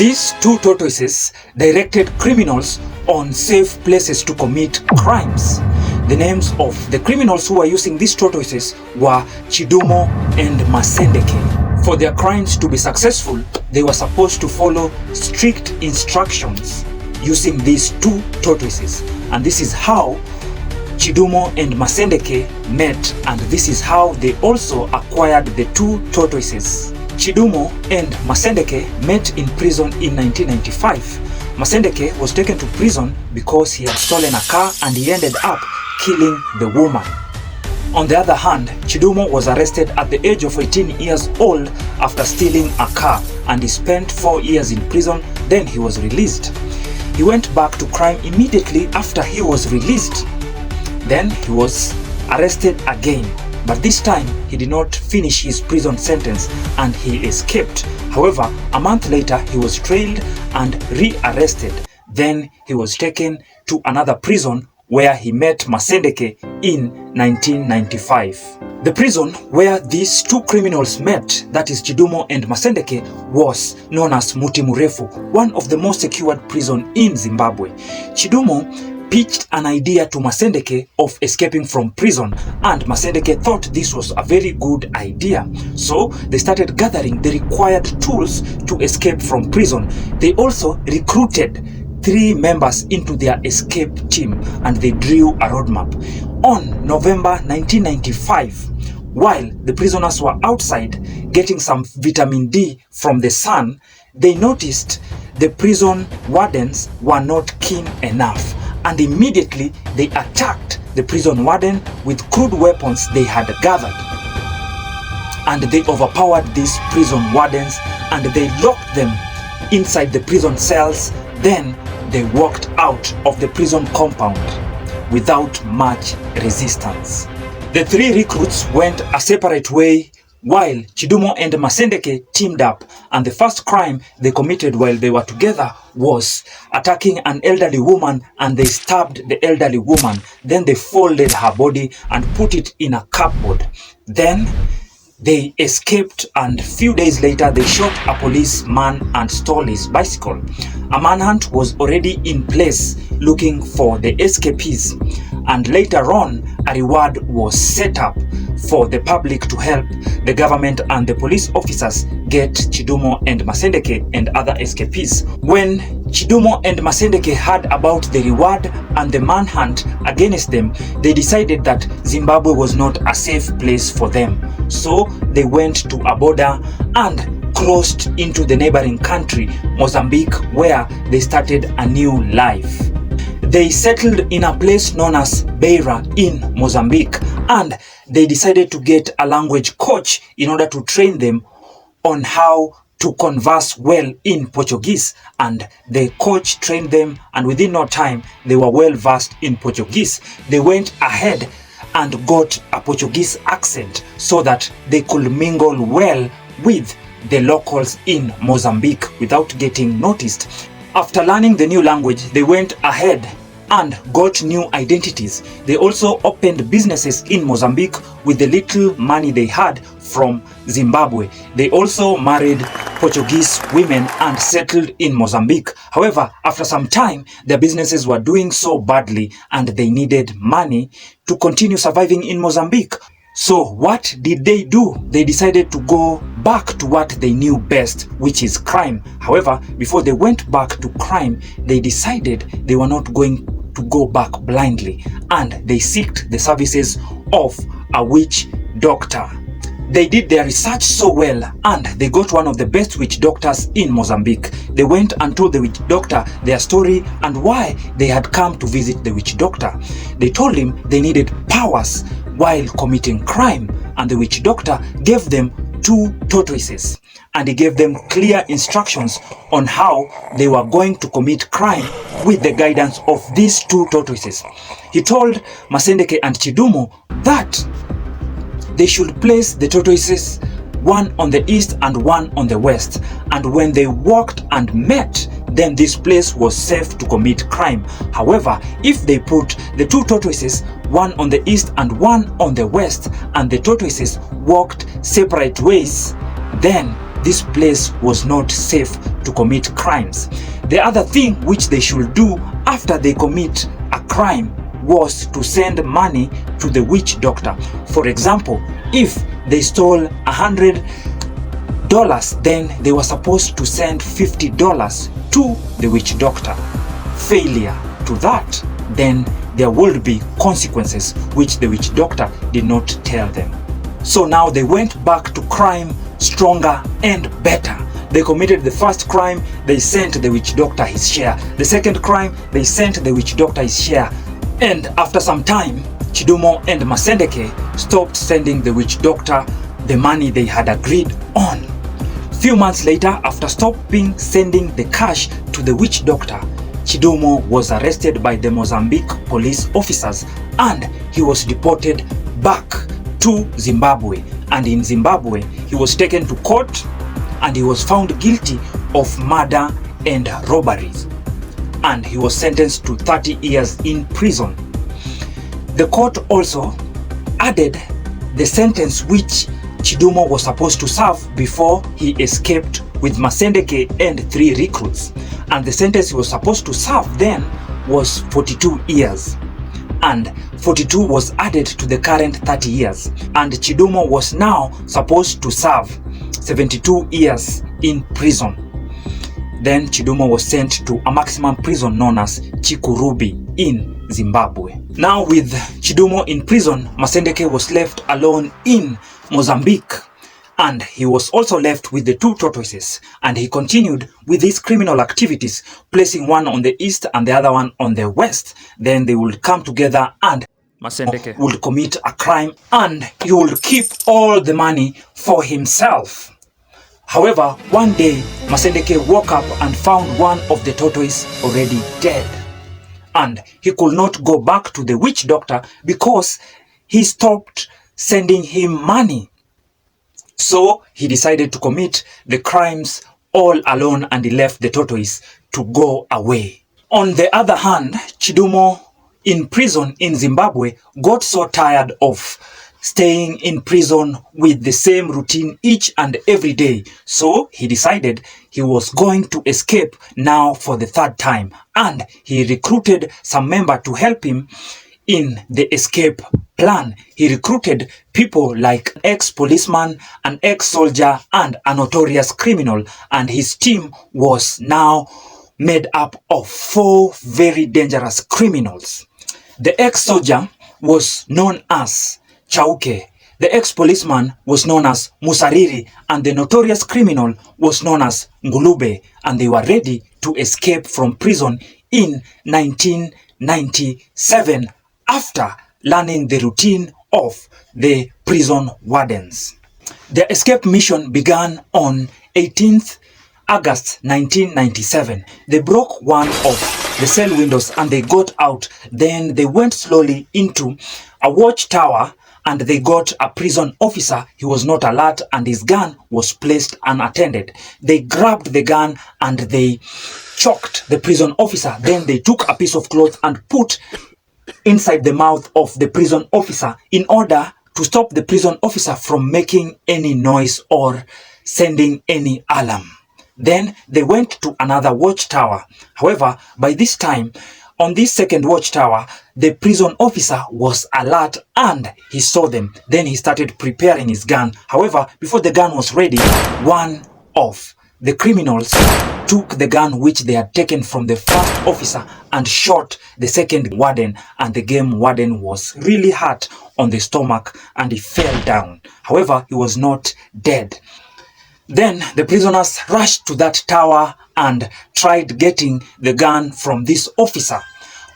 These two tortoises directed criminals on safe places to commit crimes. The names of the criminals who were using these tortoises were Chidumo and Masendeke. For their crimes to be successful, they were supposed to follow strict instructions using these two tortoises. And this is how Chidumo and Masendeke met, and this is how they also acquired the two tortoises. Chidumo and Masendeke met in prison in 1995. Masendeke was taken to prison because he had stolen a car and he ended up killing the woman. On the other hand, Chidumo was arrested at the age of 18 years old after stealing a car, and he spent 4 years in prison. Then he was released. He went back to crime immediately after he was released. Then he was arrested again, but this time he did not finish his prison sentence and he escaped. However, a month later he was trailed and re-arrested. Then he was taken to another prison where he met Masendeke in 1995. The prison where these two criminals met, that is Chidumo and Masendeke, was known as Mutimurefu, one of the most secured prisons in Zimbabwe. Chidumo pitched an idea to Masendeke of escaping from prison, and Masendeke thought this was a very good idea. So they started gathering the required tools to escape from prison. They also recruited 3 members into their escape team, and they drew a roadmap. On November 1995, while the prisoners were outside getting some vitamin D from the sun, they noticed the prison wardens were not keen enough, and immediately they attacked the prison warden with crude weapons they had gathered. And they overpowered these prison wardens and they locked them inside the prison cells. Then they walked out of the prison compound without much resistance. The 3 recruits went a separate way while Chidumo and Masendeke teamed up, and the first crime they committed while they were together was attacking an elderly woman, and they stabbed the elderly woman. Then they folded her body and put it in a cupboard. Then they escaped, and a few days later they shot a policeman and stole his bicycle. A manhunt was already in place looking for the escapees, and later on a reward was set up for the public to help the government and the police officers get Chidumo and Masendeke and other escapees. When Chidumo and Masendeke heard about the reward and the manhunt against them, they decided that Zimbabwe was not a safe place for them. So they went to a border and crossed into the neighboring country, Mozambique, where they started a new life. They settled in a place known as Beira in Mozambique, and they decided to get a language coach in order to train them on how to converse well in Portuguese. And the coach trained them, and within no time they were well versed in Portuguese. They went ahead and got a Portuguese accent so that they could mingle well with the locals in Mozambique without getting noticed. After learning the new language, they went ahead and got new identities. They also opened businesses in Mozambique with the little money they had from Zimbabwe. They also married Portuguese women and settled in Mozambique. However, after some time, their businesses were doing so badly and they needed money to continue surviving in Mozambique. So what did they do? They decided to go back to what they knew best, which is crime. However, before they went back to crime, they decided they were not going to go back blindly, and they sought the services of a witch doctor. They did their research so well, and they got one of the best witch doctors in Mozambique. They went and told the witch doctor their story and why they had come to visit the witch doctor. They told him they needed powers while committing crime, and the witch doctor gave them 2 tortoises, and he gave them clear instructions on how they were going to commit crime with the guidance of these 2 tortoises. He told Masendeke and Chidumo that they should place the tortoises one on the east and one on the west, and when they walked and met, then this place was safe to commit crime. However, if they put the 2 tortoises one on the east and one on the west, and the tortoises walked separate ways, then this place was not safe to commit crimes. The other thing which they should do after they commit a crime was to send money to the witch doctor. For example, if they stole $100, then they were supposed to send $50 to the witch doctor. Failure to that, then there would be consequences which the witch doctor did not tell them. So now they went back to crime stronger and better. They committed the first crime, they sent the witch doctor his share. The second crime, they sent the witch doctor his share. And after some time, Chidumo and Masendeke stopped sending the witch doctor the money they had agreed on. Few months later, after stopping sending the cash to the witch doctor, Chidumo was arrested by the Mozambique police officers and he was deported back to Zimbabwe. And in Zimbabwe, he was taken to court and he was found guilty of murder and robberies. And he was sentenced to 30 years in prison. The court also added the sentence which Chidumo was supposed to serve before he escaped with Masendeke and 3 recruits. And the sentence he was supposed to serve then was 42 years. And 42 was added to the current 30 years. And Chidumo was now supposed to serve 72 years in prison. Then Chidumo was sent to a maximum prison known as Chikurubi in Zimbabwe. Now with Chidumo in prison, Masendeke was left alone in Mozambique. And he was also left with the 2 tortoises, and he continued with his criminal activities, placing one on the east and the other one on the west. Then they would come together and Masendeke would commit a crime and he would keep all the money for himself. However, one day Masendeke woke up and found one of the tortoises already dead. And he could not go back to the witch doctor because he stopped sending him money. So he decided to commit the crimes all alone and he left the tortoise to go away. On the other hand, Chidumo in prison in Zimbabwe got so tired of staying in prison with the same routine each and every day. So he decided he was going to escape now for the 3rd time. And he recruited some members to help him in the escape plan. He recruited people like an ex-policeman, an ex-soldier, and a notorious criminal. And his team was now made up of 4 very dangerous criminals. The ex-soldier was known as Chauke. The ex-policeman was known as Musariri. And the notorious criminal was known as Ngulube. And they were ready to escape from prison in 1997. After learning the routine of the prison wardens. Their escape mission began on 18th August 1997. They broke one of the cell windows and they got out. Then they went slowly into a watchtower and they got a prison officer. He was not alert and his gun was placed unattended. They grabbed the gun and they choked the prison officer. Then they took a piece of cloth and put inside the mouth of the prison officer in order to stop the prison officer from making any noise or sending any alarm. Then they went to another watchtower. However, by this time, on this second watchtower, the prison officer was alert and he saw them. Then he started preparing his gun. However, before the gun was ready, one of the criminals took the gun which they had taken from the first officer and shot the second warden, and the game warden was really hurt on the stomach and he fell down. However, he was not dead. Then the prisoners rushed to that tower and tried getting the gun from this officer.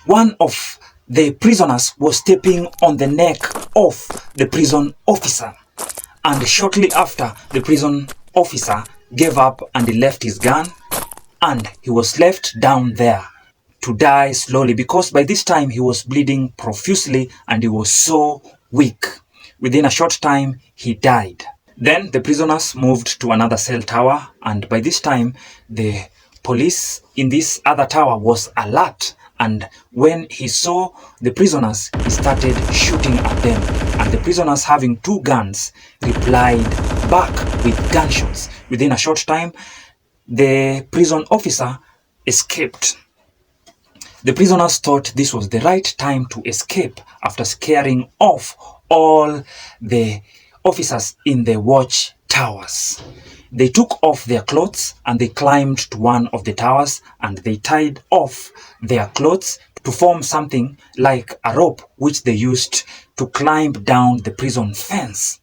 One of the prisoners was stepping on the neck of the prison officer, and shortly after, the prison officer gave up and he left his gun and he was left down there to die slowly because by this time he was bleeding profusely and he was so weak. Within a short time he died. Then the prisoners moved to another cell tower, and by this time the police in this other tower was alert, and when he saw the prisoners he started shooting at them, and the prisoners, having 2 guns, replied back with gunshots. Within a short time the prison officer escaped. The prisoners thought this was the right time to escape after scaring off all the officers in the watch towers. They took off their clothes and they climbed to one of the towers and they tied off their clothes to form something like a rope which they used to climb down the prison fence.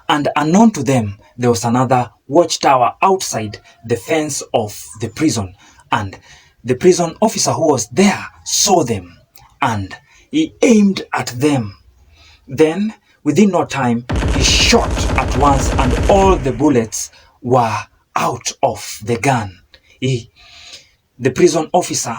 And unknown to them, there was another watchtower outside the fence of the prison. And the prison officer who was there saw them and he aimed at them. Then, within no time, he shot at once and all the bullets were out of the gun. The prison officer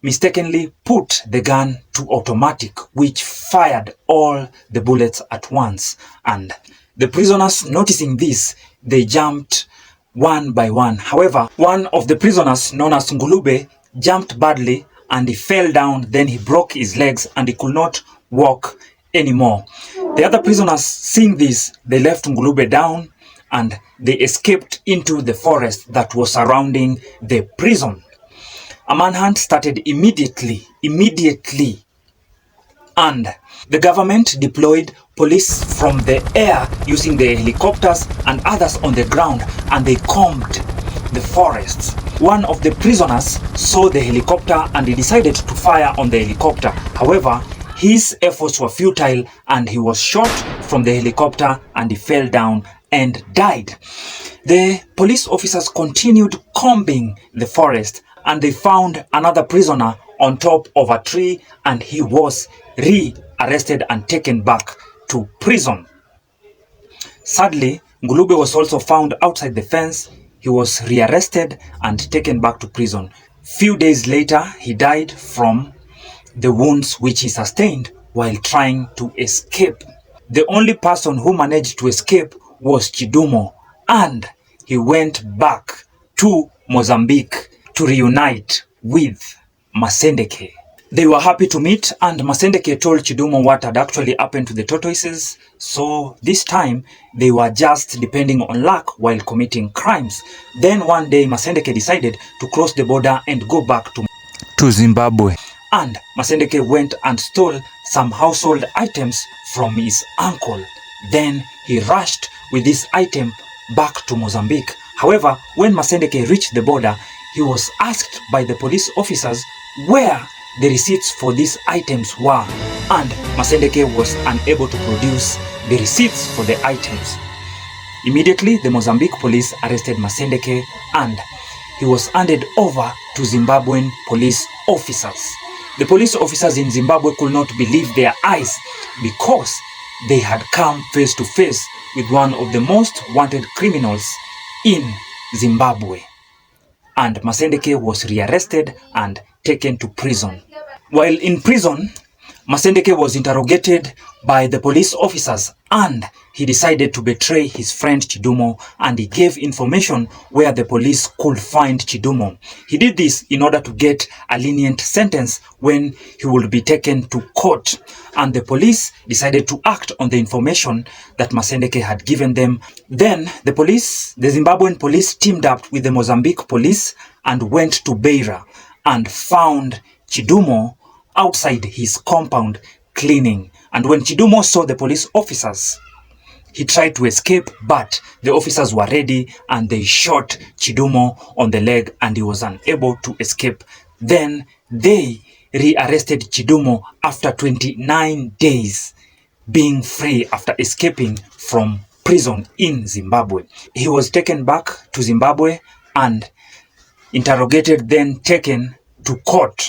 mistakenly put the gun to automatic, which fired all the bullets at once. And the prisoners, noticing this, they jumped one by one. However, one of the prisoners, known as Ngulube, jumped badly and he fell down. Then he broke his legs and he could not walk anymore. The other prisoners, seeing this, they left Ngulube down and they escaped into the forest that was surrounding the prison. A manhunt started immediately, and the government deployed police from the air using the helicopters and others on the ground, and they combed the forests. One of the prisoners saw the helicopter and he decided to fire on the helicopter. However, his efforts were futile and he was shot from the helicopter and he fell down and died. The police officers continued combing the forest and they found another prisoner on top of a tree and he was re-arrested and taken back to prison. Sadly, Ngulube was also found outside the fence. He was rearrested and taken back to prison. Few days later, he died from the wounds which he sustained while trying to escape. The only person who managed to escape was Chidumo, and he went back to Mozambique to reunite with Masendeke. They were happy to meet, and Masendeke told Chidumo what had actually happened to the tortoises. So this time they were just depending on luck while committing crimes. Then one day Masendeke decided to cross the border and go back to Zimbabwe. And Masendeke went and stole some household items from his uncle. Then he rushed with this item back to Mozambique. However, when Masendeke reached the border, he was asked by the police officers where the receipts for these items were, and Masendeke was unable to produce the receipts for the items. Immediately, the Mozambique police arrested Masendeke and he was handed over to Zimbabwean police officers. The police officers in Zimbabwe could not believe their eyes because they had come face to face with one of the most wanted criminals in Zimbabwe. And Masendeke was rearrested and taken to prison. While in prison, Masendeke was interrogated by the police officers and he decided to betray his friend Chidumo and he gave information where the police could find Chidumo. He did this in order to get a lenient sentence when he would be taken to court, and the police decided to act on the information that Masendeke had given them. Then the Zimbabwean police teamed up with the Mozambique police and went to Beira and found Chidumo outside his compound cleaning. And when Chidumo saw the police officers, he tried to escape, but the officers were ready and they shot Chidumo on the leg and he was unable to escape. Then they rearrested Chidumo after 29 days being free after escaping from prison in Zimbabwe. He was taken back to Zimbabwe and interrogated, then taken to court.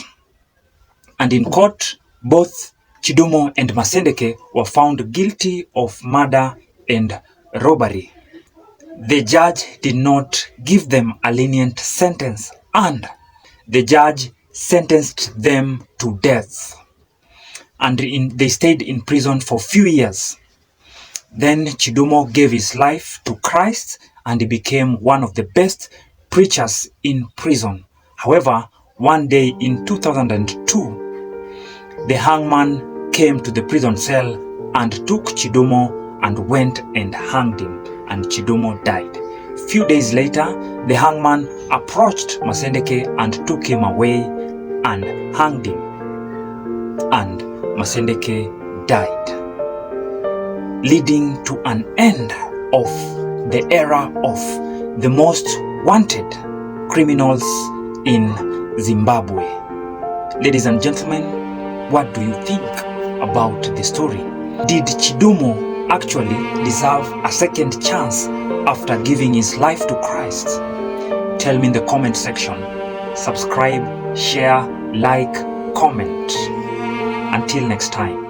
And in court, both Chidumo and Masendeke were found guilty of murder and robbery. The judge did not give them a lenient sentence and the judge sentenced them to death. And they stayed in prison for a few years. Then Chidumo gave his life to Christ and he became one of the best preachers in prison. However, one day in 2002, the hangman came to the prison cell and took Chidumo and went and hanged him, and Chidumo died. Few days later, the hangman approached Masendeke and took him away and hanged him, and Masendeke died, leading to an end of the era of the most wanted criminals in Zimbabwe. Ladies and gentlemen, what do you think about the story? Did Chidumo actually deserve a second chance after giving his life to Christ? Tell me in the comment section. Subscribe, share, like, comment. Until next time.